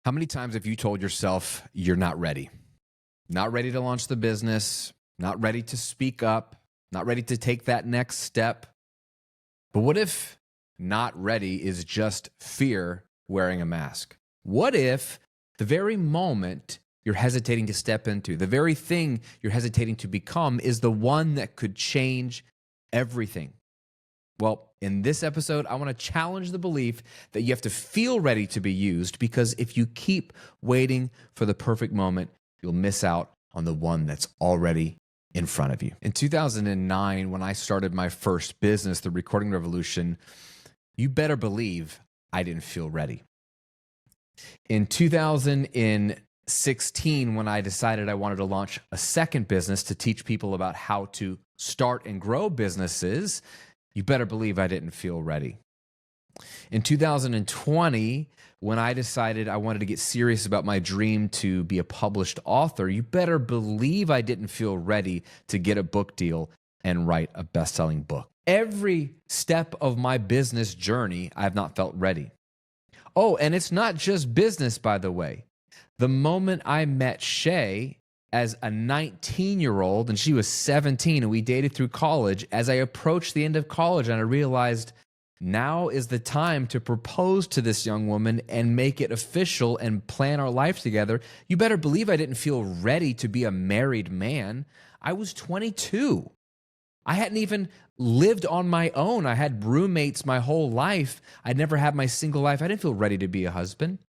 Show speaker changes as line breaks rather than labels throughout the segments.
How many times have you told yourself you're not ready? Not ready to launch the business, not ready to speak up, not ready to take that next step. But what if not ready is just fear wearing a mask? What if the very moment you're hesitating to step into, the very thing you're hesitating to become is the one that could change everything? Well, in this episode, I want to challenge the belief that you have to feel ready to be used, because if you keep waiting for the perfect moment, you'll miss out on the one that's already in front of you. In 2009, when I started my first business, The Recording Revolution, you better believe I didn't feel ready. In 2016, when I decided I wanted to launch a second business to teach people about how to start and grow businesses, you better believe I didn't feel ready. In 2020, when I decided I wanted to get serious about my dream to be a published author, you better believe I didn't feel ready to get a book deal and write a best-selling book. Every step of my business journey, I have not felt ready. Oh, and it's not just business, by the way. The moment I met Shay as a 19-year-old, and she was 17, and we dated through college, as I approached the end of college and I realized now is the time to propose to this young woman and make it official and plan our life together, you better believe I didn't feel ready to be a married man. I was 22. I hadn't even lived on my own. I had roommates my whole life. I'd never had my single life. I didn't feel ready to be a husband.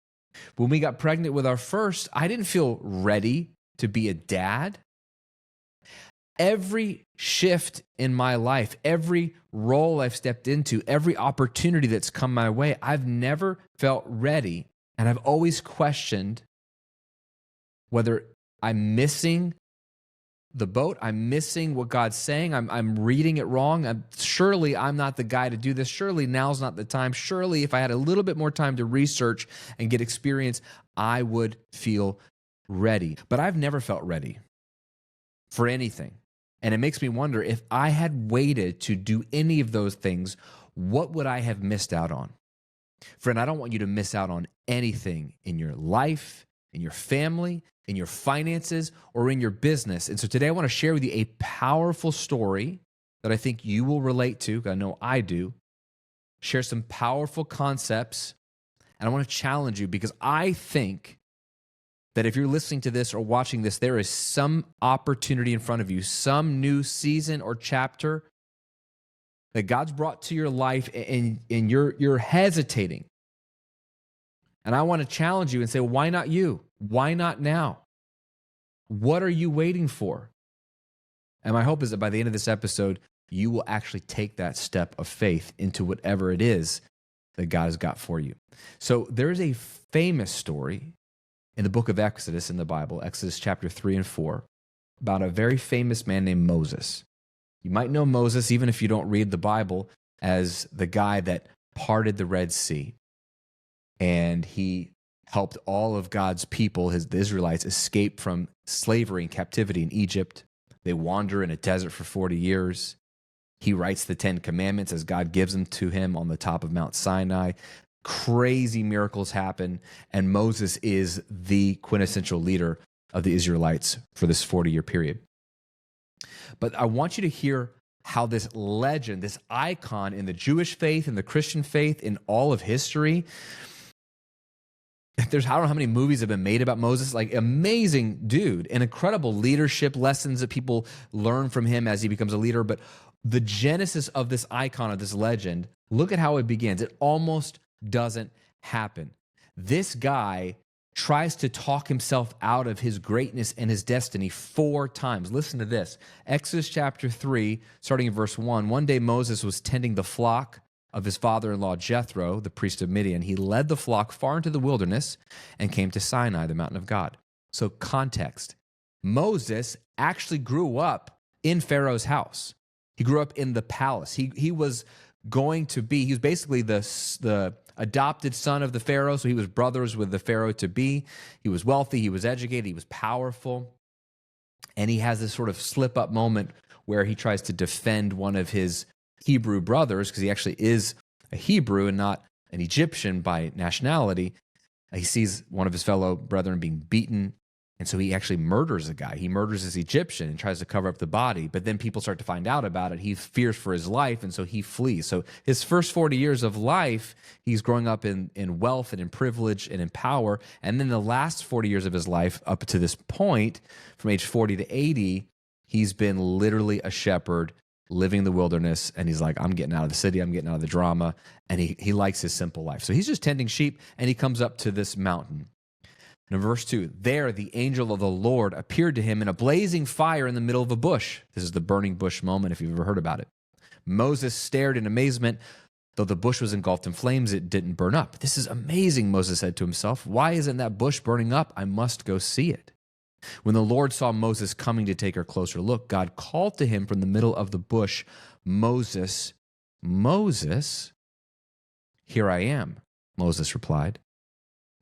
When we got pregnant with our first, I didn't feel ready to be a dad. Every shift in my life, every role I've stepped into, every opportunity that's come my way, I've never felt ready. And I've always questioned whether I'm missing the boat, I'm missing what God's saying, I'm reading it wrong. Surely I'm not the guy to do this. Surely now's not the time. Surely if I had a little bit more time to research and get experience, I would feel ready. But I've never felt ready for anything. And it makes me wonder, if I had waited to do any of those things, what would I have missed out on? Friend, I don't want you to miss out on anything in your life, in your family, in your finances, or in your business. And so today I want to share with you a powerful story that I think you will relate to. I know I do. Share some powerful concepts. And I want to challenge you, because I think that if you're listening to this or watching this, there is some opportunity in front of you, some new season or chapter that God's brought to your life, and you're hesitating. And I want to challenge you and say, why not you? Why not now? What are you waiting for? And my hope is that by the end of this episode, you will actually take that step of faith into whatever it is that God has got for you. So there's a famous story in the book of Exodus in the Bible, Exodus chapter 3 and 4, about a very famous man named Moses. You might know Moses, even if you don't read the Bible, as the guy that parted the Red Sea. And he helped all of God's people, the Israelites, escape from slavery and captivity in Egypt. They wander in a desert for 40 years. He writes the 10 Commandments as God gives them to him on the top of Mount Sinai. Crazy miracles happen, and Moses is the quintessential leader of the Israelites for this 40-year period. But I want you to hear how this legend, this icon in the Jewish faith, in the Christian faith, in all of history, I don't know how many movies have been made about Moses, like amazing dude, and incredible leadership lessons that people learn from him as he becomes a leader. But the genesis of this icon, of this legend, look at how it begins. It almost doesn't happen. This guy tries to talk himself out of his greatness and his destiny 4 times. Listen to this. Exodus chapter 3, starting in verse 1. One day Moses was tending the flock of his father-in-law Jethro, the priest of Midian. He led the flock far into the wilderness and came to Sinai, the mountain of God. So context. Moses actually grew up in Pharaoh's house. He grew up in the palace. He was basically the adopted son of the Pharaoh, so he was brothers with the Pharaoh-to-be. He was wealthy, he was educated, he was powerful. And he has this sort of slip-up moment where he tries to defend one of his Hebrew brothers, because he actually is a Hebrew and not an Egyptian by nationality. He sees one of his fellow brethren being beaten. And so he actually murders a guy. He murders this Egyptian and tries to cover up the body. But then people start to find out about it. He fears for his life, and so he flees. So his first 40 years of life, he's growing up in wealth and in privilege and in power. And then the last 40 years of his life, up to this point, from age 40 to 80, he's been literally a shepherd living in the wilderness. And he's like, I'm getting out of the city. I'm getting out of the drama. And he likes his simple life. So he's just tending sheep, and he comes up to this mountain. And in verse 2, there the angel of the Lord appeared to him in a blazing fire in the middle of a bush. This is the burning bush moment, if you've ever heard about it. Moses stared in amazement. Though the bush was engulfed in flames, it didn't burn up. This is amazing, Moses said to himself. Why isn't that bush burning up? I must go see it. When the Lord saw Moses coming to take a closer look, God called to him from the middle of the bush, Moses, Moses. Here I am, Moses replied.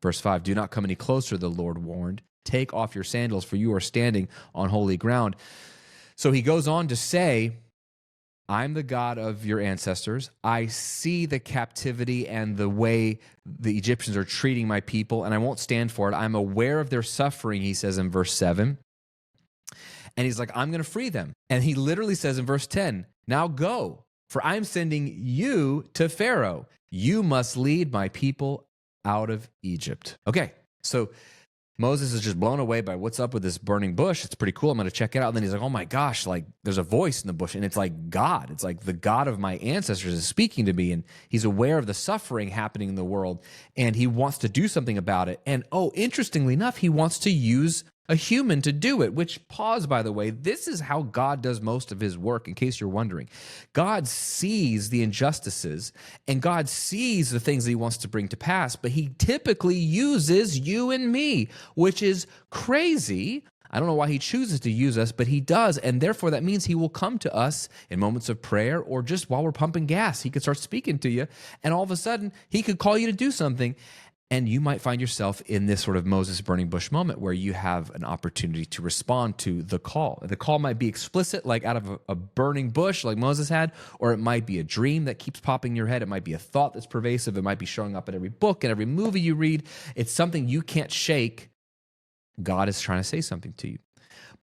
Verse 5, do not come any closer, the Lord warned. Take off your sandals, for you are standing on holy ground. So he goes on to say, I'm the God of your ancestors. I see the captivity and the way the Egyptians are treating my people, and I won't stand for it. I'm aware of their suffering, he says in verse 7. And he's like, I'm going to free them. And he literally says in verse 10, now go, for I'm sending you to Pharaoh. You must lead my people out of Egypt. Okay, so Moses is just blown away by what's up with this burning bush. It's pretty cool. I'm going to check it out. And then he's like, oh my gosh, like there's a voice in the bush, and it's like God. It's like the God of my ancestors is speaking to me, and he's aware of the suffering happening in the world, and he wants to do something about it. And interestingly enough, he wants to use a human to do it, which, pause, by the way, this is how God does most of his work, in case you're wondering. God sees the injustices, and God sees the things that he wants to bring to pass, but he typically uses you and me, which is crazy. I don't know why he chooses to use us, but he does, and therefore that means he will come to us in moments of prayer or just while we're pumping gas. He could start speaking to you, and all of a sudden, he could call you to do something. And you might find yourself in this sort of Moses burning bush moment where you have an opportunity to respond to the call. The call might be explicit, like out of a burning bush like Moses had, or it might be a dream that keeps popping in your head. It might be a thought that's pervasive. It might be showing up in every book and every movie you read. It's something you can't shake. God is trying to say something to you.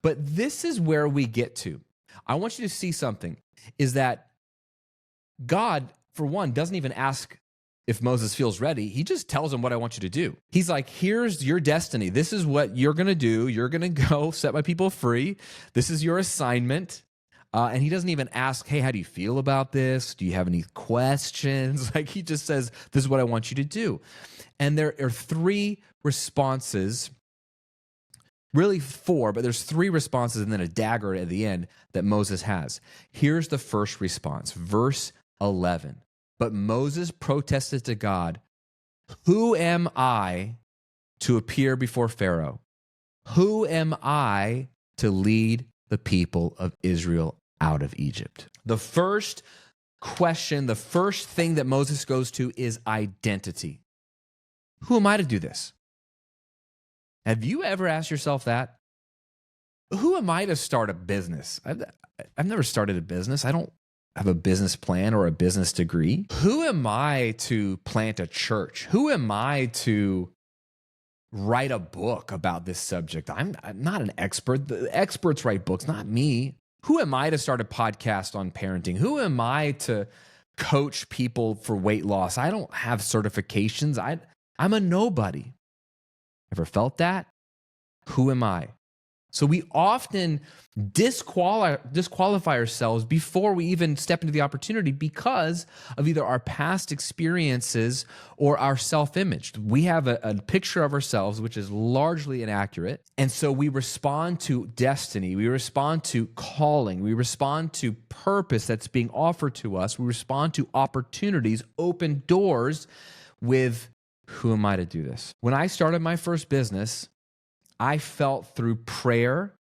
But this is where we get to. I want you to see something, is that God, for one, doesn't even ask if Moses feels ready. He just tells him what I want you to do. He's like, here's your destiny. This is what you're going to do. You're going to go set my people free. This is your assignment. And he doesn't even ask, hey, how do you feel about this? Do you have any questions? Like, he just says, this is what I want you to do. And there are three responses, really four, but there's three responses and then a dagger at the end that Moses has. Here's the first response, verse 11. But Moses protested to God, who am I to appear before Pharaoh? Who am I to lead the people of Israel out of Egypt? The first question, the first thing that Moses goes to is identity. Who am I to do this? Have you ever asked yourself that? Who am I to start a business? I've never started a business. I don't have a business plan or a business degree. Who am I to plant a church? Who am I to write a book about this subject? I'm not an expert. The experts write books, not me. Who am I to start a podcast on parenting? Who am I to coach people for weight loss? I don't have certifications. I'm a nobody. Ever felt that? Who am I? So we often disqualify ourselves before we even step into the opportunity because of either our past experiences or our self-image. We have a picture of ourselves which is largely inaccurate, and so we respond to destiny, we respond to calling, we respond to purpose that's being offered to us, we respond to opportunities, open doors with, who am I to do this? When I started my first business, I felt through prayer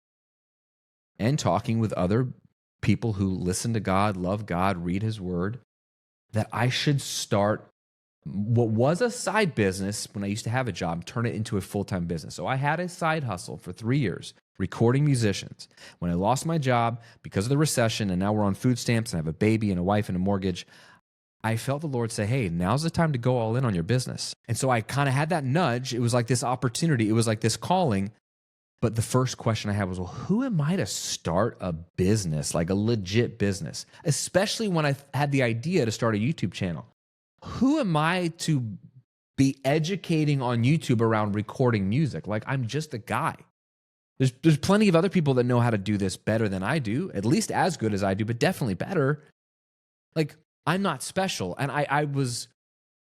and talking with other people who listen to God, love God, read his word, that I should start what was a side business when I used to have a job, turn it into a full-time business. So I had a side hustle for 3 years, recording musicians. When I lost my job because of the recession, and now we're on food stamps and I have a baby and a wife and a mortgage, I felt the Lord say, hey, now's the time to go all in on your business. And so I kind of had that nudge. It was like this opportunity. It was like this calling. But the first question I had was, well, who am I to start a business, like a legit business? Especially when I had the idea to start a YouTube channel. Who am I to be educating on YouTube around recording music? Like, I'm just a guy. There's plenty of other people that know how to do this better than I do, at least as good as I do, but definitely better. Like, I'm not special. And I was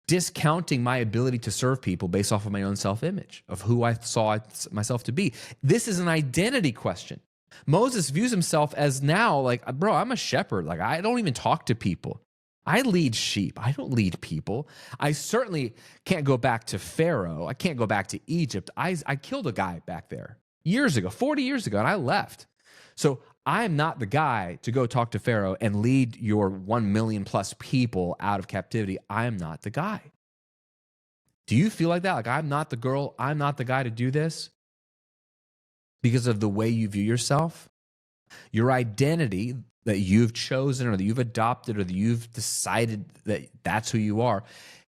discounting my ability to serve people based off of my own self-image, of who I saw myself to be. This is an identity question. Moses views himself as now like, bro, I'm a shepherd. Like, I don't even talk to people. I lead sheep. I don't lead people. I certainly can't go back to Pharaoh. I can't go back to Egypt. I killed a guy back there years ago, 40 years ago, and I left. So I am not the guy to go talk to Pharaoh and lead your 1 million plus people out of captivity. I am not the guy. Do you feel like that? Like, I'm not the girl, I'm not the guy to do this because of the way you view yourself? Your identity that you've chosen or that you've adopted or that you've decided that that's who you are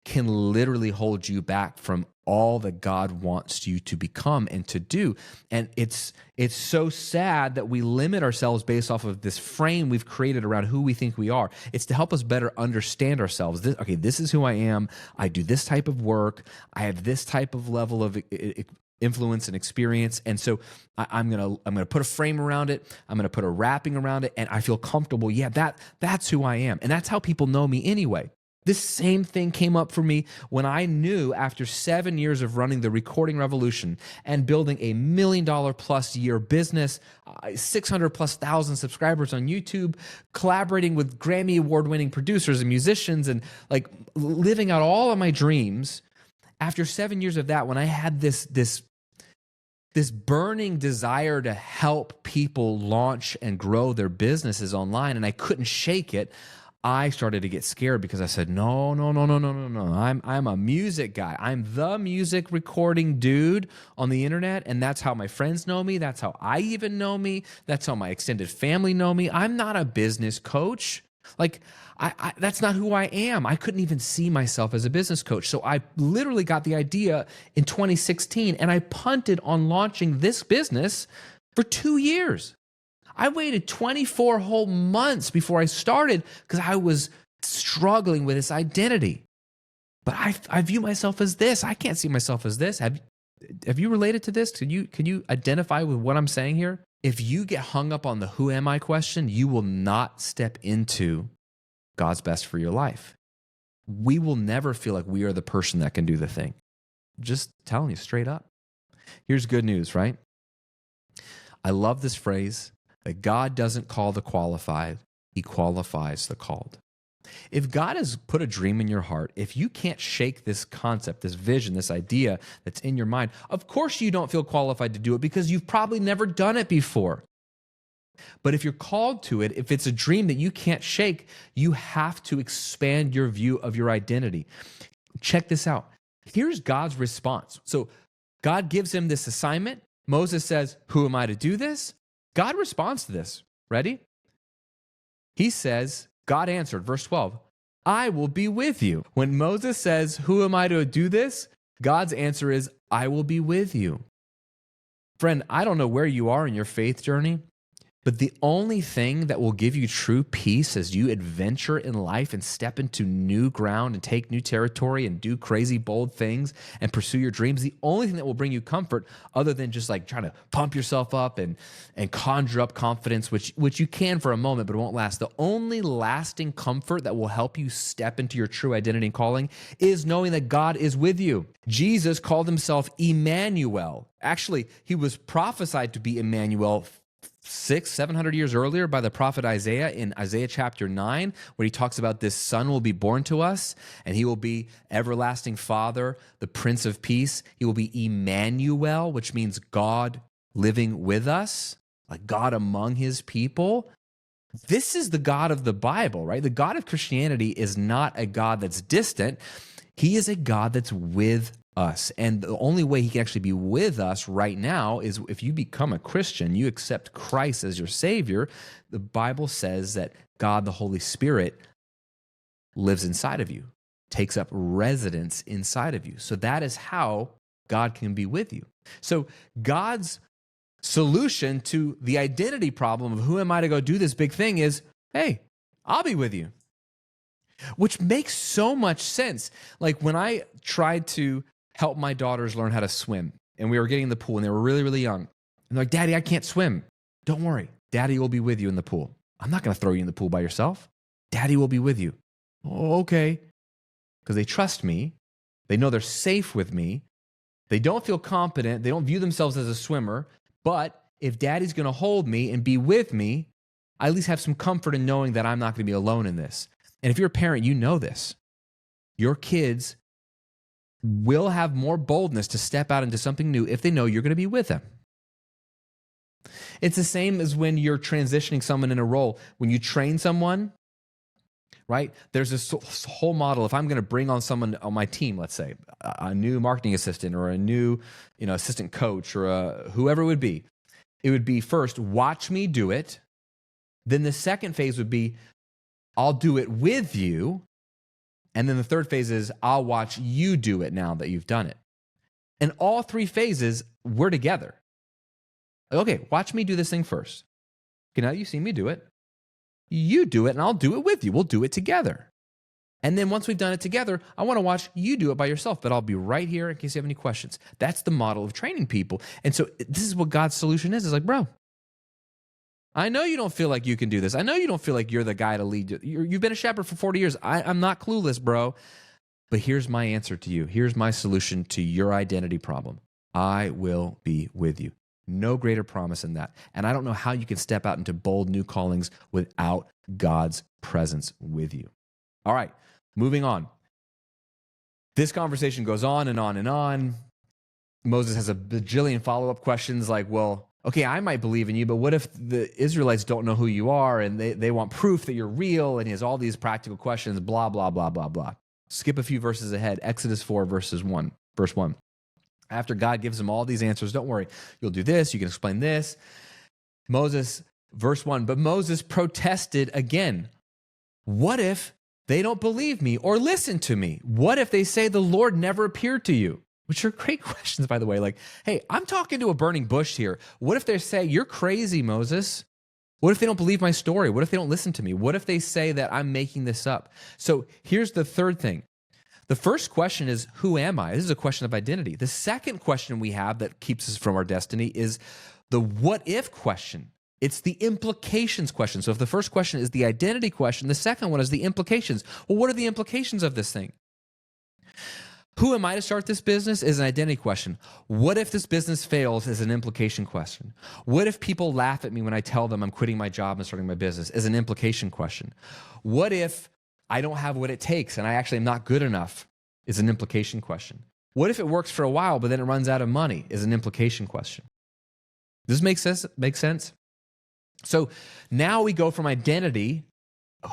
can literally hold you back from all that God wants you to become and to do. And it's so sad that we limit ourselves based off of this frame we've created around who we think we are. It's to help us better understand ourselves. This is who I am. I do this type of work. I have this type of level of influence and experience. And so I'm gonna put a frame around it. I'm gonna put a wrapping around it, and I feel comfortable. Yeah, that's who I am. And that's how people know me anyway. This same thing came up for me when I knew after 7 years of running the recording revolution and building a $1 million plus year business, 600 plus thousand subscribers on YouTube, collaborating with Grammy award winning producers and musicians, and like living out all of my dreams. After 7 years of that, when I had this burning desire to help people launch and grow their businesses online, and I couldn't shake it, I started to get scared because I said, no. I'm a music guy. I'm the music recording dude on the internet, and that's how my friends know me. That's how I even know me. That's how my extended family know me. I'm not a business coach. Like, that's not who I am. I couldn't even see myself as a business coach. So I literally got the idea in 2016, and I punted on launching this business for 2 years. I waited 24 whole months before I started because I was struggling with this identity. But I view myself as this. I can't see myself as this. Have you related to this? Can you identify with what I'm saying here? If you get hung up on the who am I question, you will not step into God's best for your life. We will never feel like we are the person that can do the thing. Just telling you straight up. Here's good news, right? I love this phrase that God doesn't call the qualified, he qualifies the called. If God has put a dream in your heart, if you can't shake this concept, this vision, this idea that's in your mind, of course you don't feel qualified to do it because you've probably never done it before. But if you're called to it, if it's a dream that you can't shake, you have to expand your view of your identity. Check this out. Here's God's response. So God gives him this assignment. Moses says, who am I to do this? God responds to this. Ready? He says, God answered, verse 12, I will be with you. When Moses says, who am I to do this? God's answer is, I will be with you. Friend, I don't know where you are in your faith journey, but the only thing that will give you true peace as you adventure in life and step into new ground and take new territory and do crazy, bold things and pursue your dreams, the only thing that will bring you comfort other than just like trying to pump yourself up and conjure up confidence, which you can for a moment, but it won't last. The only lasting comfort that will help you step into your true identity and calling is knowing that God is with you. Jesus called himself Emmanuel. Actually, he was prophesied to be Emmanuel 700 years earlier by the prophet Isaiah in Isaiah chapter 9, where he talks about this son will be born to us and he will be everlasting father, the prince of peace. He will be Emmanuel, which means God living with us, like God among his people. This is the God of the Bible, right? The God of Christianity is not a God that's distant. He is a God that's with us. And the only way he can actually be with us right now is if you become a Christian, you accept Christ as your Savior. The Bible says that God, the Holy Spirit, lives inside of you, takes up residence inside of you. So that is how God can be with you. So God's solution to the identity problem of who am I to go do this big thing is, hey, I'll be with you. Which makes so much sense. Like when I tried to help my daughters learn how to swim, and we were getting in the pool, and they were really, really young. And they're like, Daddy, I can't swim. Don't worry. Daddy will be with you in the pool. I'm not going to throw you in the pool by yourself. Daddy will be with you. Oh, okay. Because they trust me. They know they're safe with me. They don't feel competent. They don't view themselves as a swimmer. But if Daddy's going to hold me and be with me, I at least have some comfort in knowing that I'm not going to be alone in this. And if you're a parent, you know this. Your kids will have more boldness to step out into something new if they know you're going to be with them. It's the same as when you're transitioning someone in a role. When you train someone, right? There's this whole model. If I'm going to bring on someone on my team, let's say a new marketing assistant or a new, assistant coach or whoever it would be first, watch me do it. Then the second phase would be, I'll do it with you. And then the third phase is, I'll watch you do it now that you've done it. And all three phases, we're together. Okay, watch me do this thing first. Okay, now you see me do it. You do it, and I'll do it with you. We'll do it together. And then once we've done it together, I want to watch you do it by yourself, but I'll be right here in case you have any questions. That's the model of training people. And so this is what God's solution is. It's like, bro, I know you don't feel like you can do this. I know you don't feel like you're the guy to lead. You've been a shepherd for 40 years. I'm not clueless, bro. But here's my answer to you. Here's my solution to your identity problem. I will be with you. No greater promise than that. And I don't know how you can step out into bold new callings without God's presence with you. All right, moving on. This conversation goes on and on and on. Moses has a bajillion follow-up questions like, well, okay, I might believe in you, but what if the Israelites don't know who you are and they want proof that you're real? And he has all these practical questions, blah, blah, blah, blah, blah. Skip a few verses ahead. Exodus 4, verse 1. After God gives him all these answers, don't worry, you'll do this, you can explain this. Moses, verse 1, but Moses protested again. What if they don't believe me or listen to me? What if they say the Lord never appeared to you? Which are great questions, by the way. Like, hey, I'm talking to a burning bush here. What if they say, you're crazy, Moses? What if they don't believe my story? What if they don't listen to me? What if they say that I'm making this up? So here's the third thing. The first question is, who am I? This is a question of identity. The second question we have that keeps us from our destiny is the what if question. It's the implications question. So if the first question is the identity question, the second one is the implications. Well, what are the implications of this thing? Who am I to start this business is an identity question. What if this business fails is an implication question. What if people laugh at me when I tell them I'm quitting my job and starting my business is an implication question. What if I don't have what it takes and I actually am not good enough is an implication question. What if it works for a while but then it runs out of money is an implication question. Does this make sense? So now we go from identity,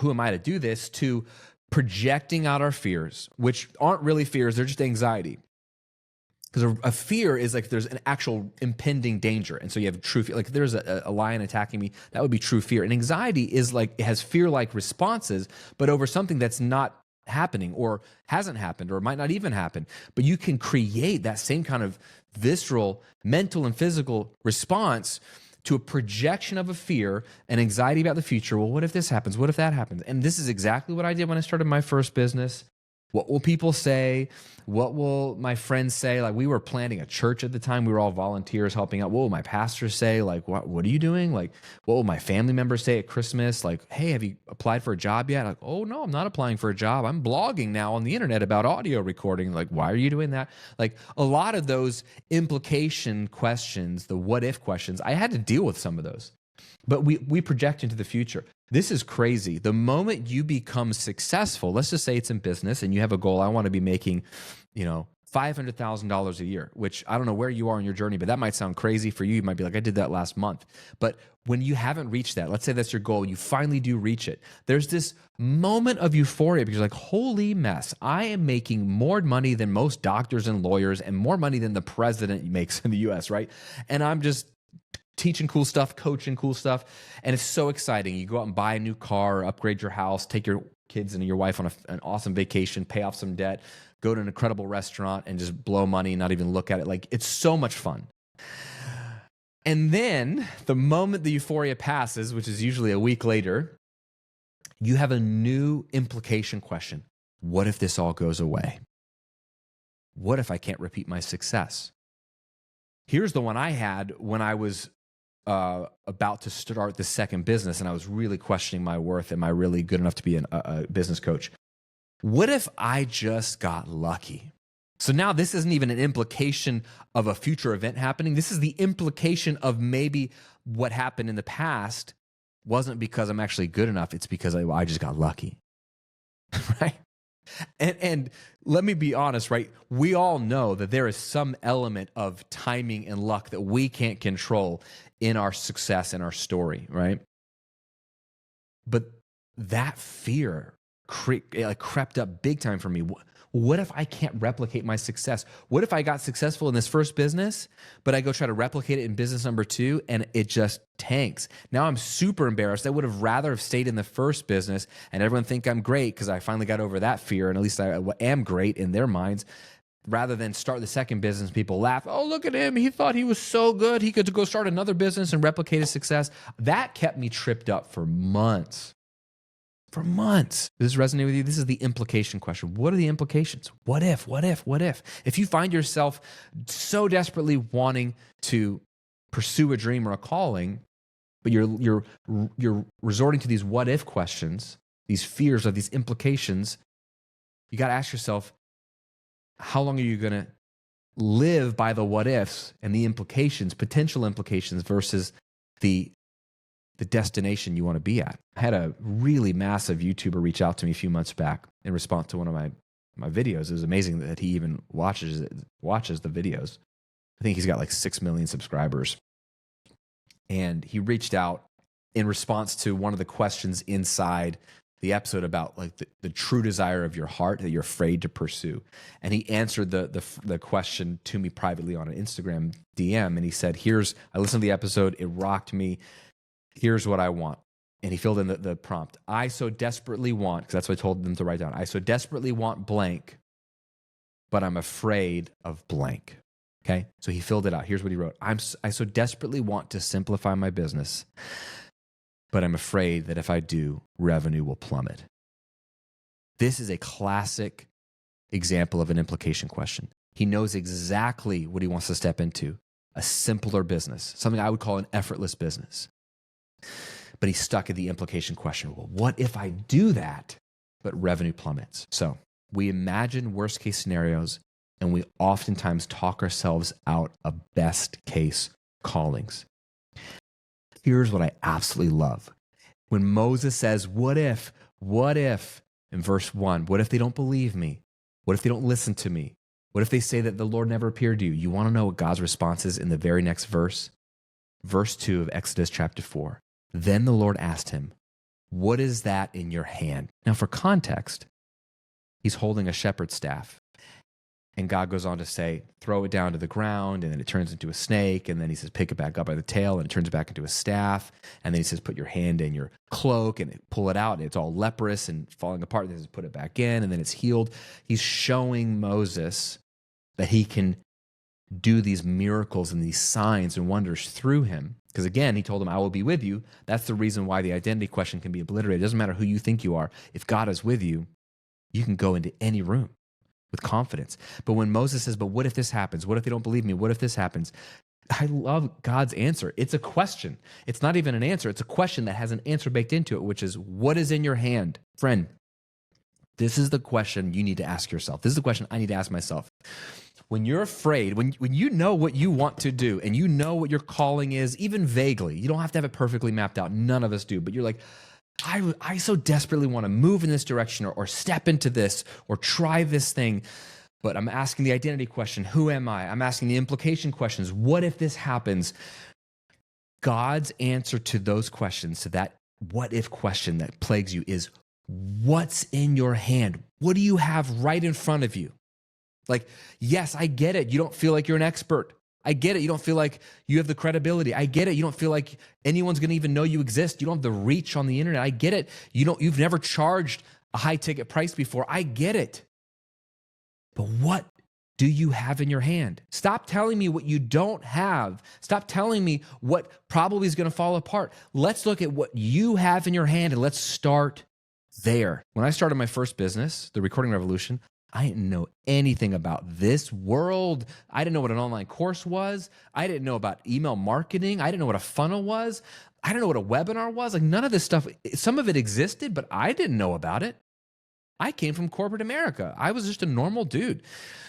who am I to do this, to projecting out our fears, which aren't really fears, they're just anxiety. Because a fear is like there's an actual impending danger. And so you have true fear. Like if there's a lion attacking me, that would be true fear. And anxiety is like, it has fear-like responses, but over something that's not happening or hasn't happened or might not even happen. But you can create that same kind of visceral, mental and physical response to a projection of a fear and anxiety about the future. Well, what if this happens? What if that happens? And this is exactly what I did when I started my first business. What will people say? What will my friends say? Like, we were planting a church at the time. We were all volunteers helping out. What will my pastor say? Like, what are you doing? Like, what will my family members say at Christmas? Like, hey, have you applied for a job yet? Like, oh, no, I'm not applying for a job. I'm blogging now on the internet about audio recording. Like, why are you doing that? Like, a lot of those implication questions, the what if questions, I had to deal with some of those. But we project into the future. This is crazy. The moment you become successful, let's just say it's in business and you have a goal, I want to be making, $500,000 a year, which I don't know where you are in your journey, but that might sound crazy for you. You might be like, I did that last month. But when you haven't reached that, let's say that's your goal, and you finally do reach it, there's this moment of euphoria because you're like, holy mess, I am making more money than most doctors and lawyers and more money than the president makes in the US, right? And I'm just teaching cool stuff, coaching cool stuff. And it's so exciting. You go out and buy a new car, upgrade your house, take your kids and your wife on an awesome vacation, pay off some debt, go to an incredible restaurant and just blow money, not even look at it. Like, it's so much fun. And then the moment the euphoria passes, which is usually a week later, you have a new implication question. What if this all goes away? What if I can't repeat my success? Here's the one I had when I was about to start the second business and I was really questioning my worth. Am I really good enough to be a business coach? What if I just got lucky? So now this isn't even an implication of a future event happening. This is the implication of maybe what happened in the past wasn't because I'm actually good enough. It's because I just got lucky, right? And let me be honest, right? We all know that there is some element of timing and luck that we can't control in our success and our story, right? But that fear crept up big time for me. What if I can't replicate my success? What if I got successful in this first business, but I go try to replicate it in business number 2 and it just tanks? Now I'm super embarrassed. I would have rather have stayed in the first business and everyone think I'm great because I finally got over that fear and at least I am great in their minds, rather than start the second business. People laugh. Oh, look at him. He thought he was so good. He could go start another business and replicate his success. That kept me tripped up for months. For months. Does this resonate with you? This is the implication question. What are the implications? What if, what if, what if? If you find yourself so desperately wanting to pursue a dream or a calling, but you're resorting to these what if questions, these fears of these implications, you got to ask yourself, how long are you going to live by the what ifs and the implications, potential implications versus the destination you want to be at? I had a really massive YouTuber reach out to me a few months back in response to one of my videos. It was amazing that he even watches the videos. I think he's got like 6 million subscribers. And he reached out in response to one of the questions inside the episode about like the true desire of your heart that you're afraid to pursue. And he answered the question to me privately on an Instagram DM. And he said, I listened to the episode. It rocked me. Here's what I want. And he filled in the prompt. I so desperately want, because that's what I told them to write down. I so desperately want blank, but I'm afraid of blank. Okay. So he filled it out. Here's what he wrote. I so desperately want to simplify my business, but I'm afraid that if I do, revenue will plummet. This is a classic example of an implication question. He knows exactly what he wants to step into, a simpler business, something I would call an effortless business. But he's stuck at the implication question. Well, what if I do that, but revenue plummets? So we imagine worst case scenarios, and we oftentimes talk ourselves out of best case callings. Here's what I absolutely love. When Moses says, what if, in verse 1, what if they don't believe me? What if they don't listen to me? What if they say that the Lord never appeared to you? You want to know what God's response is in the very next verse? Verse 2 of Exodus chapter 4. Then the Lord asked him, what is that in your hand? Now for context, he's holding a shepherd's staff. And God goes on to say, throw it down to the ground, and then it turns into a snake. And then he says, pick it back up by the tail, and it turns back into a staff. And then he says, put your hand in your cloak and pull it out. And it's all leprous and falling apart. And he says, put it back in, and then it's healed. He's showing Moses that he can do these miracles and these signs and wonders through him. Because again, he told him, I will be with you. That's the reason why the identity question can be obliterated. It doesn't matter who you think you are. If God is with you, you can go into any room with confidence. But when Moses says, but what if this happens? What if they don't believe me? What if this happens? I love God's answer. It's a question. It's not even an answer. It's a question that has an answer baked into it, which is, what is in your hand? Friend, this is the question you need to ask yourself. This is the question I need to ask myself. When you're afraid, when you know what you want to do and you know what your calling is, even vaguely, you don't have to have it perfectly mapped out. None of us do. But you're like, I so desperately want to move in this direction or step into this or try this thing. But I'm asking the identity question, who am I? I'm asking the implication questions. What if this happens? God's answer to those questions, to that what if question that plagues you, is what's in your hand? What do you have right in front of you? Like, yes, I get it. You don't feel like you're an expert. I get it. You don't feel like you have the credibility. I get it. You don't feel like anyone's going to even know you exist. You don't have the reach on the internet. I get it. You've never charged a high ticket price before. I get it. But what do you have in your hand? Stop telling me what you don't have. Stop telling me what probably is going to fall apart. Let's look at what you have in your hand and let's start there. When I started my first business, the Recording Revolution, I didn't know anything about this world. I didn't know what an online course was. I didn't know about email marketing. I didn't know what a funnel was. I didn't know what a webinar was. Like none of this stuff, some of it existed, but I didn't know about it. I came from corporate America. I was just a normal dude.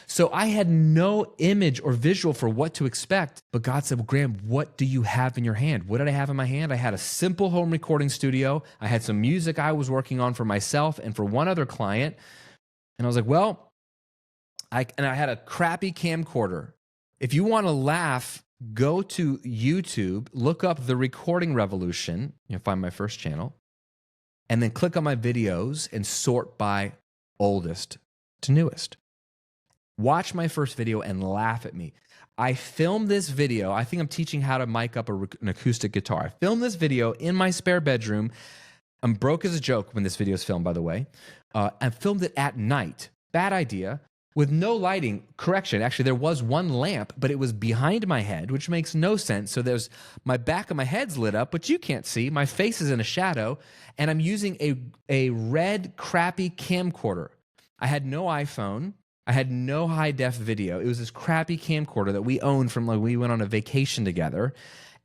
So I had no image or visual for what to expect. But God said, well, Graham, what do you have in your hand? What did I have in my hand? I had a simple home recording studio. I had some music I was working on for myself and for one other client. And I was like, well, I had a crappy camcorder. If you want to laugh, go to YouTube, look up The Recording Revolution. You'll find my first channel. And then click on my videos and sort by oldest to newest. Watch my first video and laugh at me. I filmed this video. I think I'm teaching how to mic up an acoustic guitar. I filmed this video in my spare bedroom. I'm broke as a joke when this video is filmed, by the way. I filmed it at night. Bad idea. With no lighting. Correction, actually, there was one lamp, but it was behind my head, which makes no sense. So there's my back of my head's lit up, but you can't see. My face is in a shadow, and I'm using a red, crappy camcorder. I had no iPhone. I had no high-def video. It was this crappy camcorder that we owned from, like, we went on a vacation together,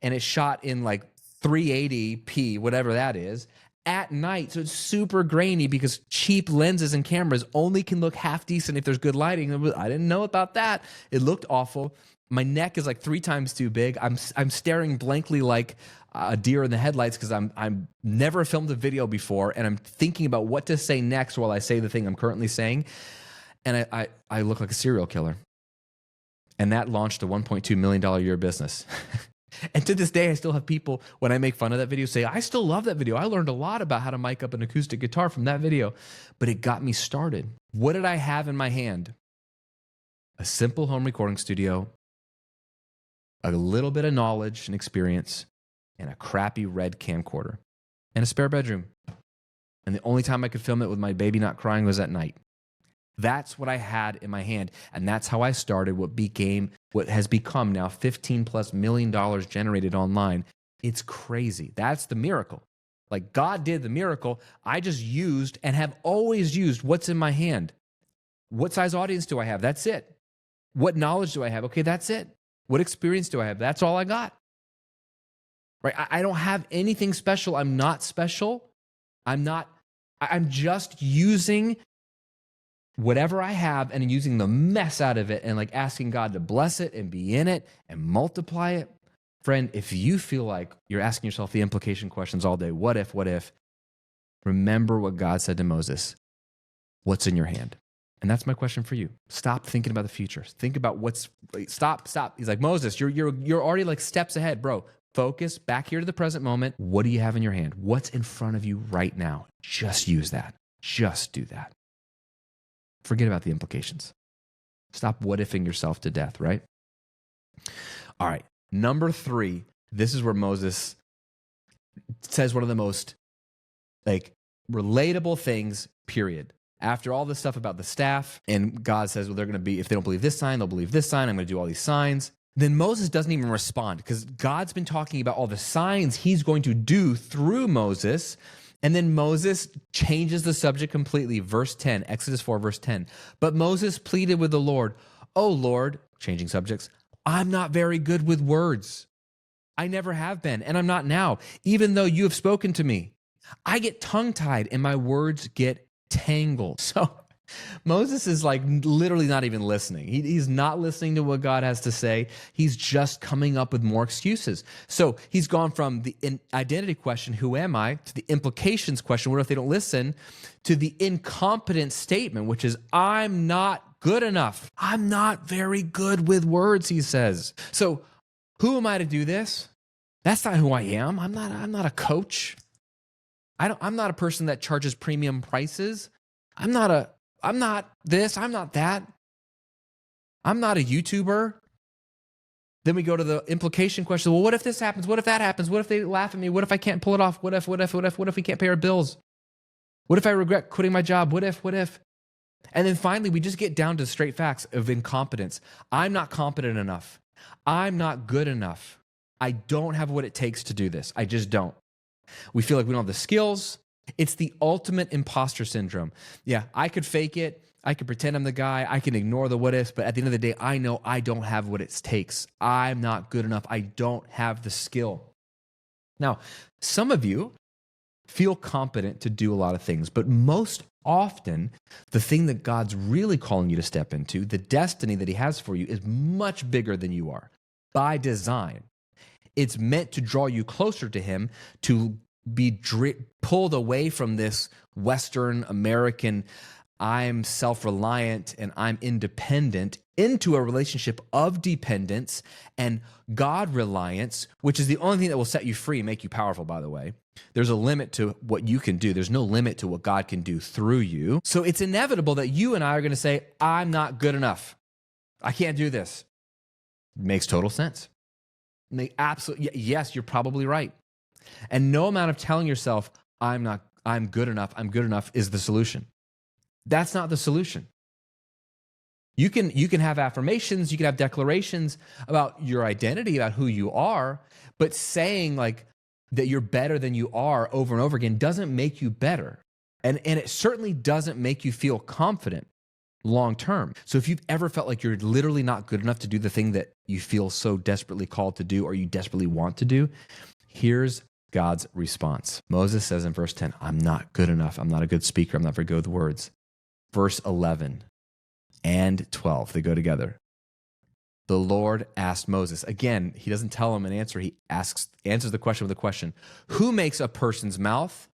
and it shot in, like, 380p, whatever that is, at night. So it's super grainy because cheap lenses and cameras only can look half decent if there's good lighting. I didn't know about that. It looked awful. My neck is like 3 times too big. I'm staring blankly like a deer in the headlights because I'm never filmed a video before, and I'm thinking about what to say next while I say the thing I'm currently saying. And I look like a serial killer. And that launched a $1.2 million a year business. And to this day, I still have people, when I make fun of that video, say, I still love that video. I learned a lot about how to mic up an acoustic guitar from that video. But it got me started. What did I have in my hand? A simple home recording studio, a little bit of knowledge and experience, and a crappy red camcorder, and a spare bedroom. And the only time I could film it with my baby not crying was at night. That's what I had in my hand. And that's how I started what has become now $15+ million generated online. It's crazy. That's the miracle. Like God did the miracle. I just used and have always used what's in my hand. What size audience do I have? That's it. What knowledge do I have? Okay, that's it. What experience do I have? That's all I got. Right? I don't have anything special. I'm not special. I'm just using whatever I have and using the mess out of it and like asking God to bless it and be in it and multiply it. Friend, if you feel like you're asking yourself the implication questions all day, what if, remember what God said to Moses. What's in your hand? And that's my question for you. Stop thinking about the future. Think about stop. He's like, Moses, you're already like steps ahead, bro. Focus back here to the present moment. What do you have in your hand? What's in front of you right now? Just use that. Just do that. Forget about the implications. Stop what-ifing yourself to death, right? All right. Number 3, this is where Moses says one of the most like relatable things, period. After all this stuff about the staff, and God says, well, they're going to be, if they don't believe this sign, they'll believe this sign. I'm going to do all these signs. Then Moses doesn't even respond because God's been talking about all the signs he's going to do through Moses. And then Moses changes the subject completely. Verse 10, Exodus 4, verse 10. But Moses pleaded with the Lord, "Oh Lord," changing subjects, "I'm not very good with words. I never have been, and I'm not now, even though you have spoken to me. I get tongue-tied and my words get tangled." So Moses is like literally not even listening. He's not listening to what God has to say. He's just coming up with more excuses. So he's gone from the identity question, who am I, to the implications question, what if they don't listen, to the incompetence statement, which is, I'm not good enough. I'm not very good with words, he says. So who am I to do this? That's not who I am. I'm not a coach. I'm not a person that charges premium prices. I'm not this, I'm not that. I'm not a YouTuber. Then we go to the implication question. Well, what if this happens? What if that happens? What if they laugh at me? What if I can't pull it off? What if we can't pay our bills? What if I regret quitting my job? What if? And then finally, we just get down to straight facts of incompetence. I'm not competent enough. I'm not good enough. I don't have what it takes to do this. I just don't. We feel like we don't have the skills. It's the ultimate imposter syndrome. Yeah, I could fake it. I could pretend I'm the guy. I can ignore the what ifs, but at the end of the day, I know I don't have what it takes. I'm not good enough. I don't have the skill. Now, some of you feel competent to do a lot of things, but most often, the thing that God's really calling you to step into, the destiny that he has for you, is much bigger than you are by design. It's meant to draw you closer to him, to be pulled away from this Western American, I'm self-reliant and I'm independent, into a relationship of dependence and God reliance, which is the only thing that will set you free and make you powerful, by the way. There's a limit to what you can do. There's no limit to what God can do through you. So it's inevitable that you and I are going to say, I'm not good enough. I can't do this. It makes total sense. Yes, you're probably right. And no amount of telling yourself, I'm good enough is the solution. That's not the solution. You can have affirmations, you can have declarations about your identity, about who you are, but saying like that you're better than you are over and over again doesn't make you better. And it certainly doesn't make you feel confident long term. So if you've ever felt like you're literally not good enough to do the thing that you feel so desperately called to do or you desperately want to do, here's God's response. Moses says in verse 10, I'm not good enough. I'm not a good speaker. I'm not very good with words. Verse 11 and 12, they go together. The Lord asked Moses. Again, he doesn't tell him an answer. He answers the question with a question. Who makes a person's mouth?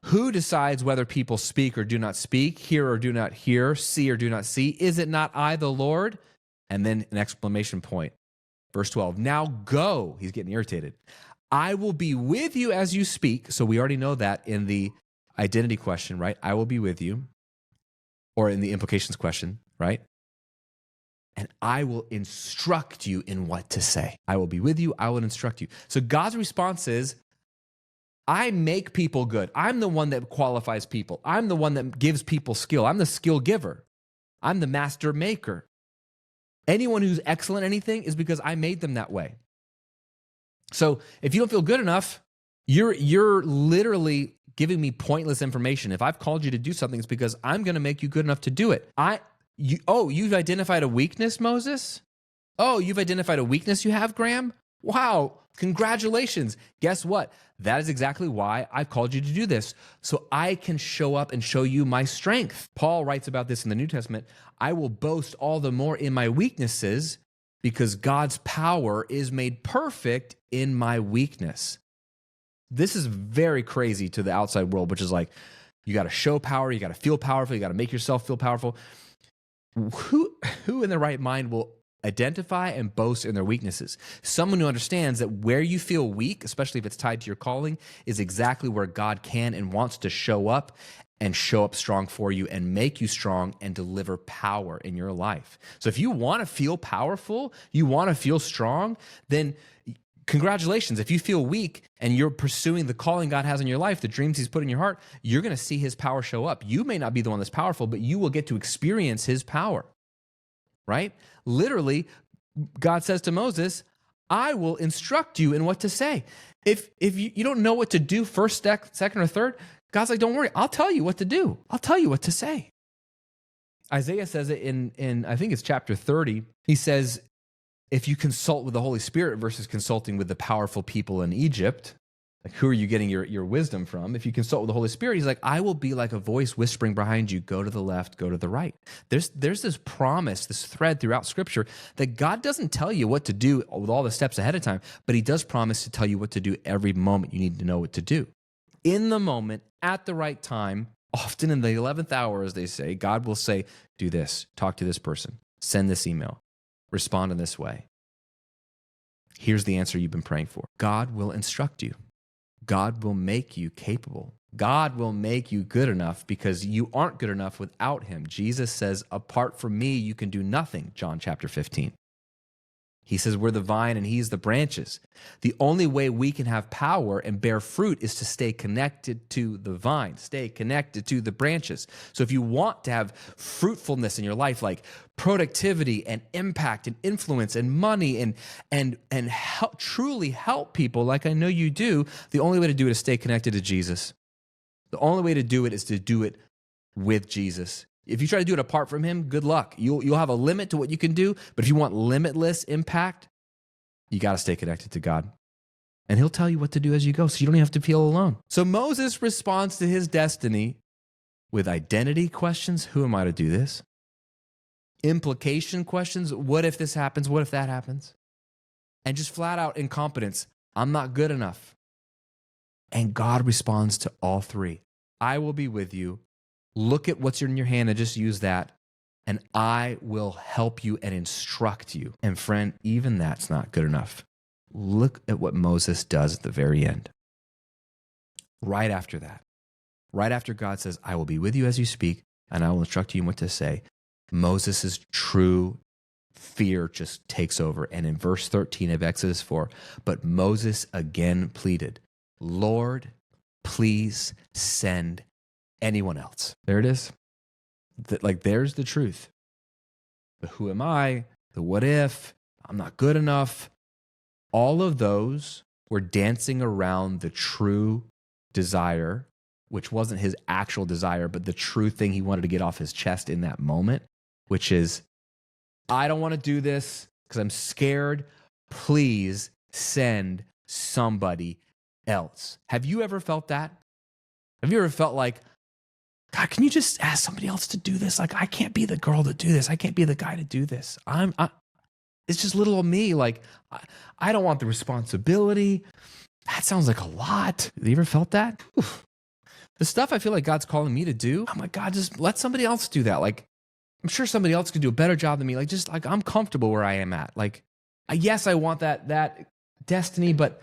Who decides whether people speak or do not speak, hear or do not hear, see or do not see? Is it not I, the Lord? And then an exclamation point. Verse 12, now go. He's getting irritated. I will be with you as you speak. So we already know that in the identity question, right? I will be with you. Or in the implications question, right? And I will instruct you in what to say. I will be with you. I will instruct you. So God's response is, I make people good. I'm the one that qualifies people. I'm the one that gives people skill. I'm the skill giver. I'm the master maker. Anyone who's excellent at anything is because I made them that way. So if you don't feel good enough, you're literally giving me pointless information. If I've called you to do something, it's because I'm going to make you good enough to do it. You've identified a weakness, Moses? Oh, you've identified a weakness you have, Graham? Wow, congratulations. Guess what? That is exactly why I've called you to do this, so I can show up and show you my strength. Paul writes about this in the New Testament. I will boast all the more in my weaknesses because God's power is made perfect in my weakness. This is very crazy to the outside world, which is like, you got to show power, you got to feel powerful, you got to make yourself feel powerful. Who in their right mind will identify and boast in their weaknesses? Someone who understands that where you feel weak, especially if it's tied to your calling, is exactly where God can and wants to show up strong for you and make you strong and deliver power in your life. So if you want to feel powerful, you want to feel strong, then congratulations. If you feel weak and you're pursuing the calling God has in your life, the dreams he's put in your heart, you're going to see his power show up. You may not be the one that's powerful, but you will get to experience his power, right? Literally, God says to Moses, I will instruct you in what to say. If you don't know what to do first, second, or third, God's like, don't worry, I'll tell you what to do. I'll tell you what to say. Isaiah says it in I think it's chapter 30. He says, if you consult with the Holy Spirit versus consulting with the powerful people in Egypt, like who are you getting your wisdom from? If you consult with the Holy Spirit, he's like, I will be like a voice whispering behind you, go to the left, go to the right. There's this promise, this thread throughout Scripture that God doesn't tell you what to do with all the steps ahead of time, but he does promise to tell you what to do every moment you need to know what to do. In the moment, at the right time, often in the 11th hour, as they say, God will say, do this, talk to this person, send this email, respond in this way. Here's the answer you've been praying for. God will instruct you. God will make you capable. God will make you good enough because you aren't good enough without him. Jesus says, apart from me, you can do nothing, John chapter 15. He says we're the vine and he's the branches. The only way we can have power and bear fruit is to stay connected to the vine, stay connected to the branches. So if you want to have fruitfulness in your life, like productivity and impact and influence and money and help, truly help people like I know you do, the only way to do it is stay connected to Jesus. The only way to do it is to do it with Jesus. If you try to do it apart from him, good luck. You'll have a limit to what you can do, but if you want limitless impact, you got to stay connected to God. And he'll tell you what to do as you go, so you don't have to feel alone. So Moses responds to his destiny with identity questions. Who am I to do this? Implication questions. What if this happens? What if that happens? And just flat out incompetence. I'm not good enough. And God responds to all three. I will be with you. Look at what's in your hand and just use that, and I will help you and instruct you. And friend, even that's not good enough. Look at what Moses does at the very end. Right after that, right after God says, I will be with you as you speak, and I will instruct you in what to say, Moses' true fear just takes over. And in verse 13 of Exodus 4, but Moses again pleaded, Lord, please send anyone else. There it is. There's the truth. The who am I? The what if? I'm not good enough. All of those were dancing around the true desire, which wasn't his actual desire, but the true thing he wanted to get off his chest in that moment, which is, I don't want to do this because I'm scared. Please send somebody else. Have you ever felt that? Have you ever felt like, God, can you just ask somebody else to do this? Like, I can't be the girl to do this. I can't be the guy to do this. It's just little of me. Like, I don't want the responsibility. That sounds like a lot. Have you ever felt that? Oof. The stuff I feel like God's calling me to do, I'm like, God, just let somebody else do that. Like, I'm sure somebody else could do a better job than me. Like, just like, I'm comfortable where I am at. Like, yes, I want that destiny, but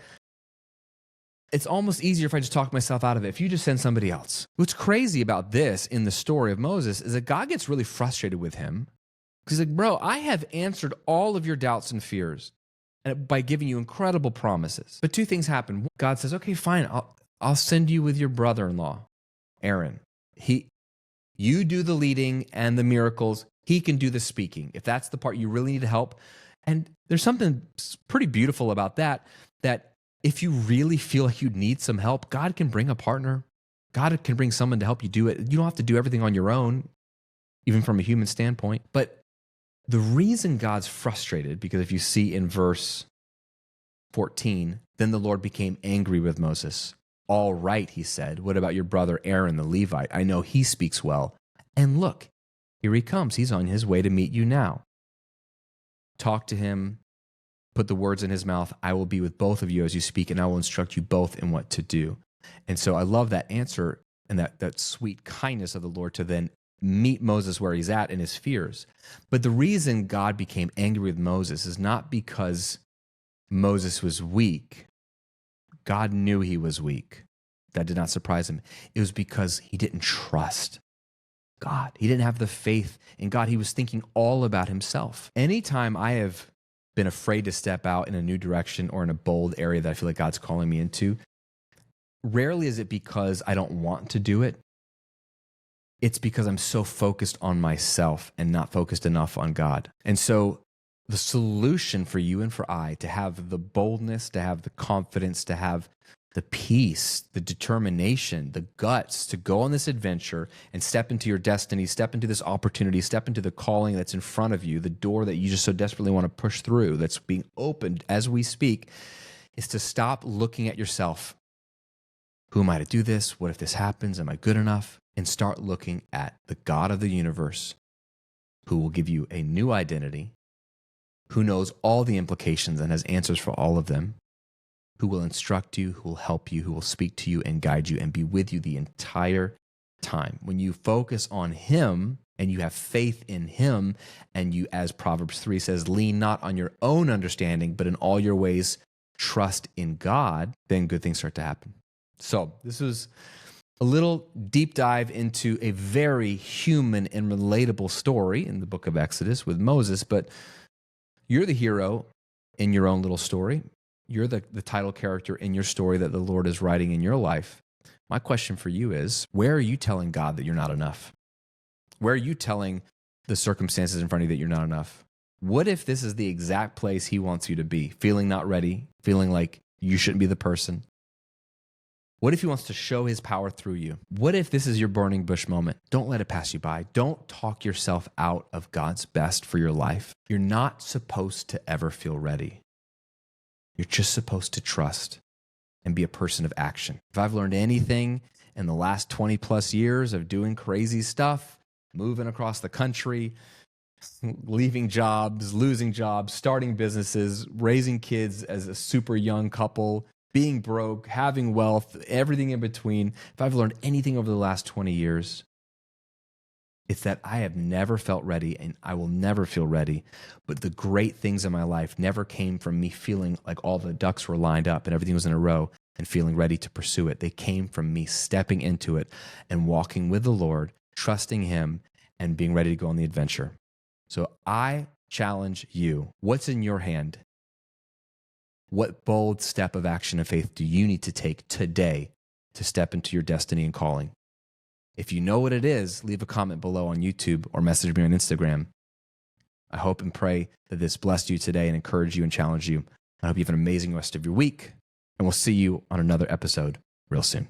it's almost easier if I just talk myself out of it. If you just send somebody else. What's crazy about this in the story of Moses is that God gets really frustrated with him. Because he's like, bro, I have answered all of your doubts and fears by giving you incredible promises. But two things happen. God says, okay, fine. I'll send you with your brother-in-law, Aaron. You do the leading and the miracles. He can do the speaking. If that's the part you really need help. And there's something pretty beautiful about that if you really feel like you need some help, God can bring a partner. God can bring someone to help you do it. You don't have to do everything on your own, even from a human standpoint. But the reason God's frustrated, because if you see in verse 14, then the Lord became angry with Moses. All right, he said, what about your brother Aaron the Levite? I know he speaks well. And look, here he comes. He's on his way to meet you now. Talk to him. Put the words in his mouth. I will be with both of you as you speak, and I will instruct you both in what to do. And so I love that answer and that sweet kindness of the Lord to then meet Moses where he's at in his fears. But the reason God became angry with Moses is not because Moses was weak. God knew he was weak. That did not surprise him. It was because he didn't trust God. He didn't have the faith in God. He was thinking all about himself. Anytime I have been afraid to step out in a new direction or in a bold area that I feel like God's calling me into, rarely is it because I don't want to do it. It's because I'm so focused on myself and not focused enough on God. And so the solution for you and for I to have the boldness, to have the confidence, to have the peace, the determination, the guts to go on this adventure and step into your destiny, step into this opportunity, step into the calling that's in front of you, the door that you just so desperately want to push through, that's being opened as we speak, is to stop looking at yourself. Who am I to do this? What if this happens? Am I good enough? And start looking at the God of the universe, who will give you a new identity, who knows all the implications and has answers for all of them, who will instruct you, who will help you, who will speak to you and guide you and be with you the entire time. When you focus on him and you have faith in him, and you, as Proverbs 3 says, lean not on your own understanding, but in all your ways trust in God, then good things start to happen. So this was a little deep dive into a very human and relatable story in the book of Exodus with Moses, but you're the hero. in your own little story. You're the title character in your story that the Lord is writing in your life. My question for you is, where are you telling God that you're not enough? Where are you telling the circumstances in front of you that you're not enough? What if this is the exact place he wants you to be? Feeling not ready, feeling like you shouldn't be the person. What if he wants to show his power through you? What if this is your burning bush moment? Don't let it pass you by. Don't talk yourself out of God's best for your life. You're not supposed to ever feel ready. You're just supposed to trust and be a person of action. If I've learned anything in the last 20 plus years of doing crazy stuff, moving across the country, leaving jobs, losing jobs, starting businesses, raising kids as a super young couple, being broke, having wealth, everything in between. If I've learned anything over the last 20 years, it's that I have never felt ready and I will never feel ready. But the great things in my life never came from me feeling like all the ducks were lined up and everything was in a row and feeling ready to pursue it. They came from me stepping into it and walking with the Lord, trusting him, and being ready to go on the adventure. So I challenge you. What's in your hand? What bold step of action and faith do you need to take today to step into your destiny and calling? If you know what it is, leave a comment below on YouTube or message me on Instagram. I hope and pray that this blessed you today and encouraged you and challenged you. I hope you have an amazing rest of your week, and we'll see you on another episode real soon.